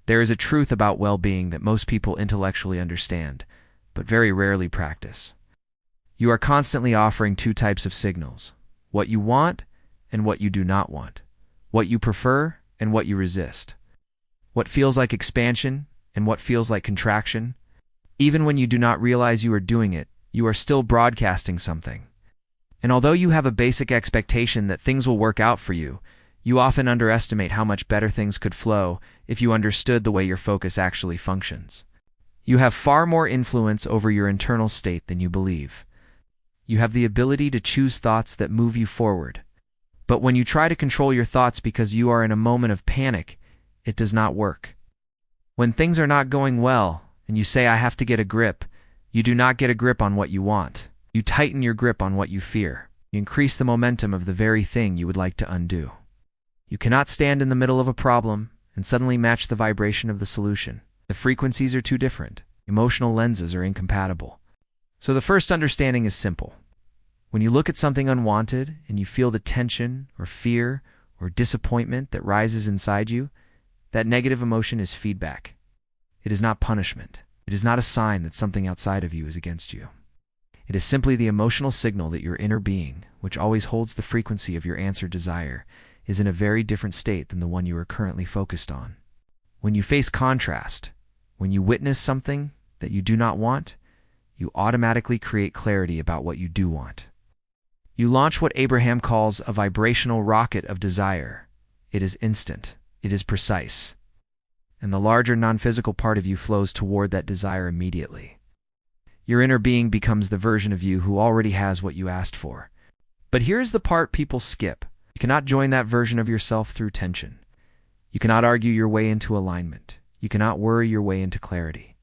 There is a truth about well-being that most people intellectually understand, but very rarely practice. You are constantly offering two types of signals: what you want and what you do not want, what you prefer and what you resist, what feels like expansion and what feels like contraction. Even when you do not realize you are doing it, you are still broadcasting something. And although you have a basic expectation that things will work out for you, you often underestimate how much better things could flow if you understood the way your focus actually functions. You have far more influence over your internal state than you believe. You have the ability to choose thoughts that move you forward. But when you try to control your thoughts because you are in a moment of panic, it does not work. When things are not going well, and you say, "I have to get a grip," you do not get a grip on what you want. You tighten your grip on what you fear. You increase the momentum of the very thing you would like to undo. You cannot stand in the middle of a problem and suddenly match the vibration of the solution. The frequencies are too different. Emotional lenses are incompatible. So the first understanding is simple. When you look at something unwanted and you feel the tension or fear or disappointment that rises inside you, that negative emotion is feedback. It is not punishment. It is not a sign that something outside of you is against you. It is simply the emotional signal that your inner being, which always holds the frequency of your answered desire, is in a very different state than the one you are currently focused on. When you face contrast, when you witness something that you do not want, you automatically create clarity about what you do want. You launch what Abraham calls a vibrational rocket of desire. It is instant. It is precise. And the larger non-physical part of you flows toward that desire immediately. Your inner being becomes the version of you who already has what you asked for. But here's the part people skip. You cannot join that version of yourself through tension. You cannot argue your way into alignment. You cannot worry your way into clarity.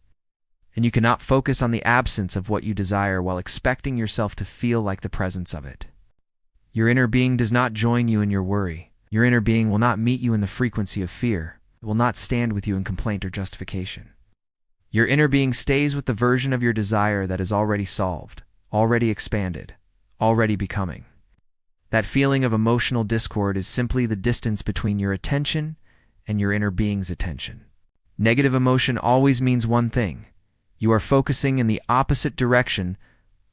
And you cannot focus on the absence of what you desire while expecting yourself to feel like the presence of it. Your inner being does not join you in your worry. Your inner being will not meet you in the frequency of fear. It will not stand with you in complaint or justification. Your inner being stays with the version of your desire that is already solved, already expanded, already becoming. That feeling of emotional discord is simply the distance between your attention and your inner being's attention. Negative emotion always means one thing. You are focusing in the opposite direction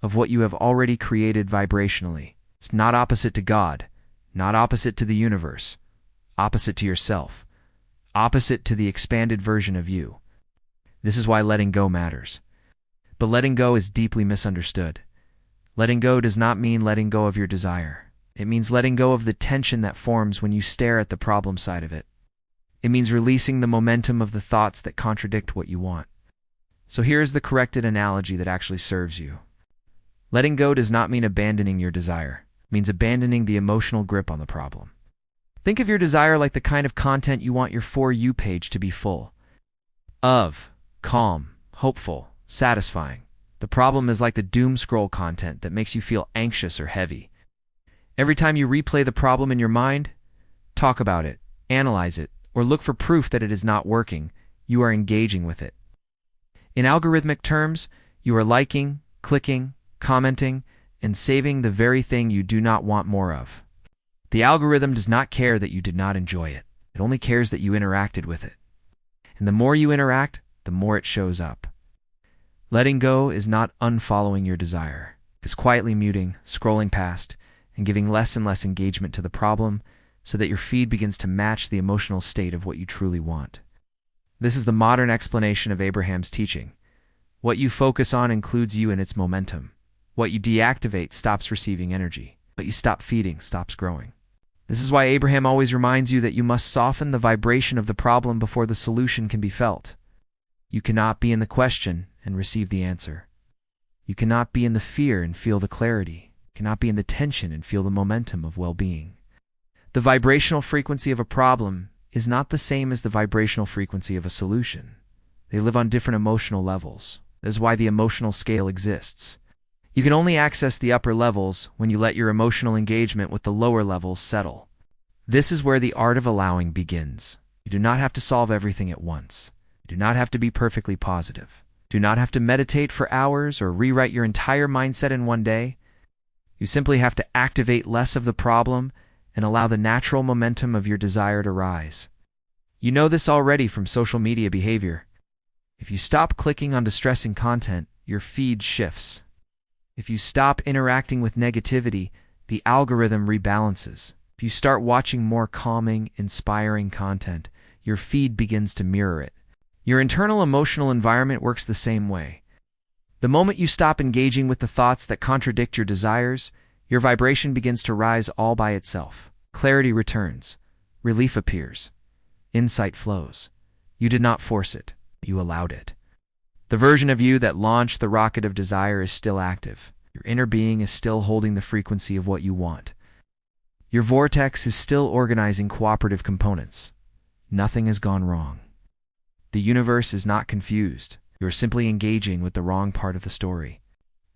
of what you have already created vibrationally. It's not opposite to God, not opposite to the universe, opposite to yourself, opposite to the expanded version of you. This is why letting go matters. But letting go is deeply misunderstood. Letting go does not mean letting go of your desire. It means letting go of the tension that forms when you stare at the problem side of it. It means releasing the momentum of the thoughts that contradict what you want. So here is the corrected analogy that actually serves you. Letting go does not mean abandoning your desire. It means abandoning the emotional grip on the problem. Think of your desire like the kind of content you want your For You page to be full of: calm, hopeful, satisfying. The problem is like the doom scroll content that makes you feel anxious or heavy. Every time you replay the problem in your mind, talk about it, analyze it, or look for proof that it is not working, you are engaging with it. In algorithmic terms, you are liking, clicking, commenting, and saving the very thing you do not want more of. The algorithm does not care that you did not enjoy it. It only cares that you interacted with it. And the more you interact, the more it shows up. Letting go is not unfollowing your desire. It's quietly muting, scrolling past, and giving less and less engagement to the problem so that your feed begins to match the emotional state of what you truly want. This is the modern explanation of Abraham's teaching. What you focus on includes you in its momentum. What you deactivate stops receiving energy. What you stop feeding stops growing. This is why Abraham always reminds you that you must soften the vibration of the problem before the solution can be felt. You cannot be in the question and receive the answer. You cannot be in the fear and feel the clarity. You cannot be in the tension and feel the momentum of well-being. The vibrational frequency of a problem is not the same as the vibrational frequency of a solution. They live on different emotional levels. That is why the emotional scale exists. You can only access the upper levels when you let your emotional engagement with the lower levels settle. This is where the art of allowing begins. You do not have to solve everything at once. You do not have to be perfectly positive. You do not have to meditate for hours or rewrite your entire mindset in one day. You simply have to activate less of the problem and allow the natural momentum of your desire to rise. You know this already from social media behavior. If you stop clicking on distressing content, your feed shifts. If you stop interacting with negativity, the algorithm rebalances. If you start watching more calming, inspiring content, your feed begins to mirror it. Your internal emotional environment works the same way. The moment you stop engaging with the thoughts that contradict your desires, your vibration begins to rise all by itself. Clarity returns. Relief appears. Insight flows. You did not force it. You allowed it. The version of you that launched the rocket of desire is still active. Your inner being is still holding the frequency of what you want. Your vortex is still organizing cooperative components. Nothing has gone wrong. The universe is not confused. You are simply engaging with the wrong part of the story.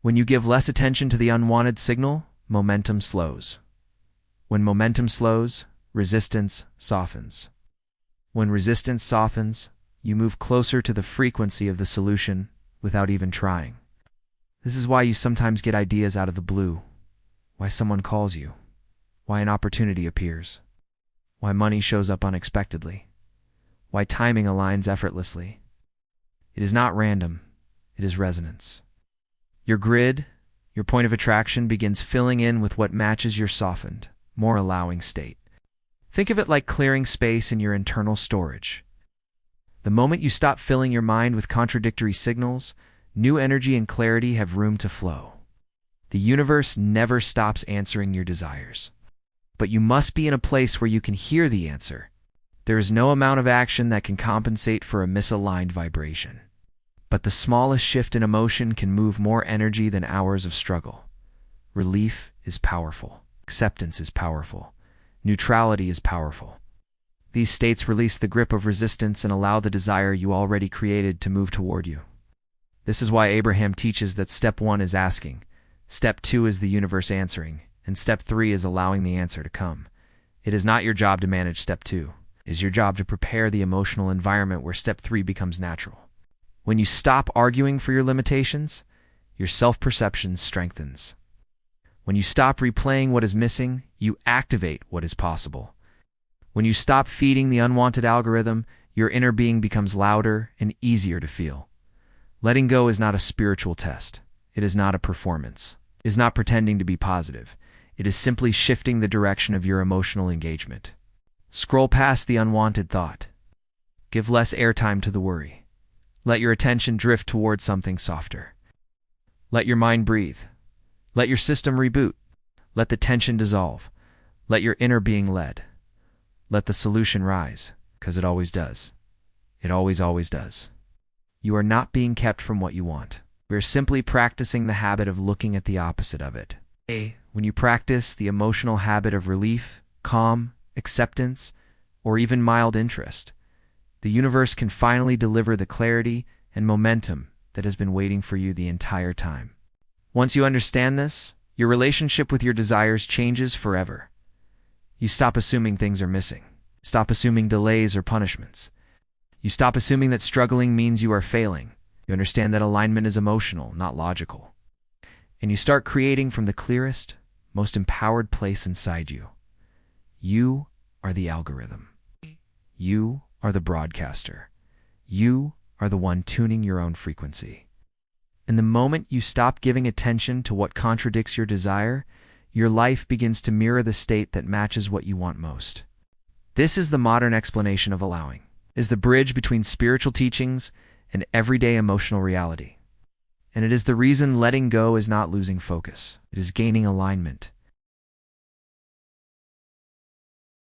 When you give less attention to the unwanted signal, momentum slows. When momentum slows, resistance softens. When resistance softens, you move closer to the frequency of the solution without even trying. This is why you sometimes get ideas out of the blue, why someone calls you, why an opportunity appears, why money shows up unexpectedly, why timing aligns effortlessly. It is not random, it is resonance. Your grid, your point of attraction, begins filling in with what matches your softened, more allowing state. Think of it like clearing space in your internal storage. The moment you stop filling your mind with contradictory signals, new energy and clarity have room to flow. The universe never stops answering your desires. But you must be in a place where you can hear the answer. There is no amount of action that can compensate for a misaligned vibration. But the smallest shift in emotion can move more energy than hours of struggle. Relief is powerful. Acceptance is powerful. Neutrality is powerful. These states release the grip of resistance and allow the desire you already created to move toward you. This is why Abraham teaches that step 1 is asking, step 2 is the universe answering, and step 3 is allowing the answer to come. It is not your job to manage step 2. It is your job to prepare the emotional environment where step 3 becomes natural. When you stop arguing for your limitations, your self-perception strengthens. When you stop replaying what is missing, you activate what is possible. When you stop feeding the unwanted algorithm, your inner being becomes louder and easier to feel. Letting go is not a spiritual test. It is not a performance. It is not pretending to be positive. It is simply shifting the direction of your emotional engagement. Scroll past the unwanted thought. Give less airtime to the worry. Let your attention drift toward something softer. Let your mind breathe. Let your system reboot. Let the tension dissolve. Let your inner being lead. Let the solution rise, because it always does. It always does. You are not being kept from what you want. We are simply practicing the habit of looking at the opposite of it. When you practice the emotional habit of relief, calm, acceptance, or even mild interest, the universe can finally deliver the clarity and momentum that has been waiting for you the entire time. Once you understand this, your relationship with your desires changes forever. You stop assuming things are missing. Stop assuming delays or punishments. You stop assuming that struggling means you are failing. You understand that alignment is emotional, not logical. And you start creating from the clearest, most empowered place inside you. You are the algorithm. You are the broadcaster. You are the one tuning your own frequency. And the moment you stop giving attention to what contradicts your desire, your life begins to mirror the state that matches what you want most. This is the modern explanation of allowing. It is the bridge between spiritual teachings and everyday emotional reality. And it is the reason letting go is not losing focus. It is gaining alignment.